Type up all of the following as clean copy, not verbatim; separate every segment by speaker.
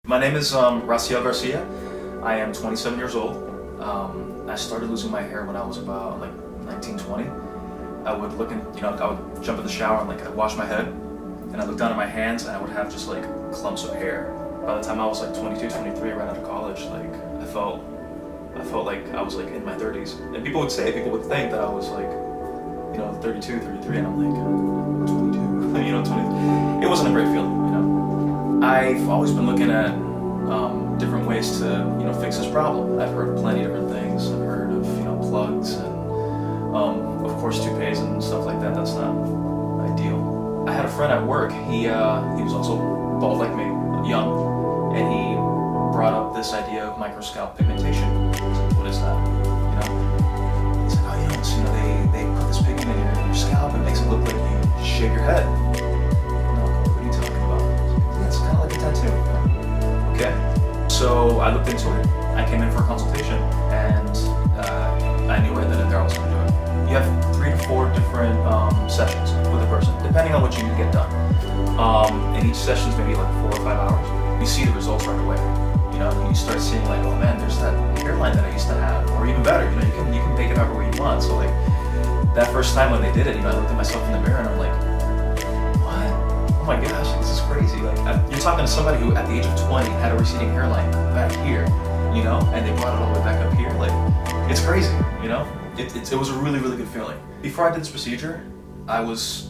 Speaker 1: My name is Rasiel Garcia. I am 27 years old. I started losing my hair when I was about like 19, 20. I would look in, I would jump in the shower and I'd wash my head, and I looked down at my hands and I would have just clumps of hair. By the time I was 22, 23, right out of college, I felt like I was in my 30s. And people would think that I was 32, 33, and I'm 22, 20. It wasn't a great feeling, I've always been looking at different ways to, fix this problem. I've heard plenty of different things. I've heard of, plugs and, of course, toupees and stuff like that. That's not ideal. I had a friend at work. He was also bald like me, young, and he brought up this idea of scalp pigmentation. What is that? He's like, oh, they put this pigment in your scalp. It makes it look like you shave your head. What are you talking about? Yeah, it's kind of like a tattoo. Okay. So I looked into it. I came in for a consultation, and I knew right then and there I was going to do it. You have 3 to 4 different sessions with a person, depending on what you need to get done. And each session is maybe 4 or 5 hours. You see the results right away. You start seeing oh man, there's that hairline that I used to have, or even better. You can make it however you want. So that first time when they did it, I looked at myself in the mirror and I'm like, what? Oh my gosh, this is crazy. You're talking to somebody who at the age of 20 had a receding hairline back here, and they brought it all the way back up here. It's crazy, It was a really, really good feeling. Before I did this procedure, I was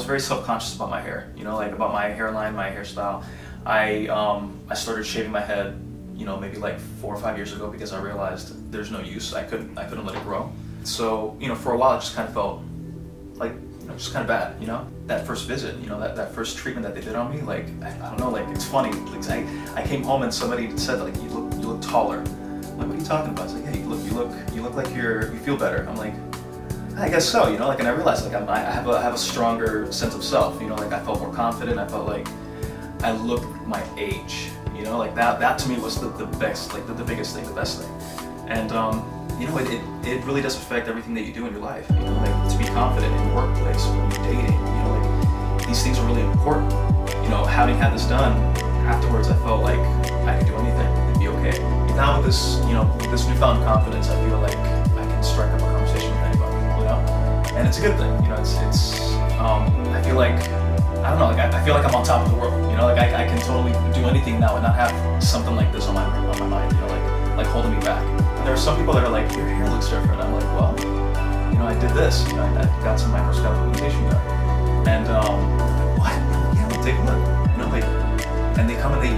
Speaker 1: very self-conscious about my hair, about my hairline, my hairstyle. I started shaving my head, maybe 4 or 5 years ago, because I realized there's no use. I couldn't let it grow. So, for a while it just kind of felt just kind of bad, That first visit, that first treatment that they did on me, I don't know, it's funny. I came home and somebody said you look taller. I'm like, what are you talking about? It's like, hey, you look like you feel better. I'm like, I guess so, and I realized I have a stronger sense of self, I felt more confident. I felt like I looked my age, that to me was the best, the biggest thing, the best thing. And it really does affect everything that you do in your life, to be confident in the workplace, when you're dating, these things are really important. Having had this done, afterwards I felt like I could do anything and be okay. Now with this, with this newfound confidence, I feel like I can strike up a conversation with anybody, and it's a good thing, I feel like, I don't know, I feel like I'm on top of the world, I can totally do anything now and not have something like this on my mind, holding me back. And there are some people that are like, your hair looks different. I'm like, well, I did this, I got some scalp pigmentation done. And, what? Yeah, well, take a look, and they come and they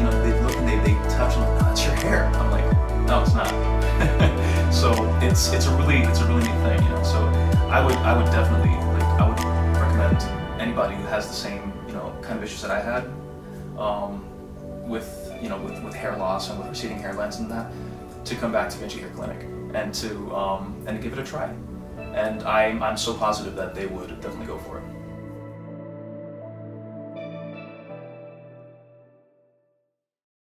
Speaker 1: look and they touch and no, it's your hair. I'm like, no, it's not. So it's a really neat thing, So I would definitely, I would recommend anybody who has the same, kind of issues that I had, with hair loss and with receding hairlines and that, to come back to Vinci Hair Clinic and to give it a try. And I'm so positive that they would definitely go for it.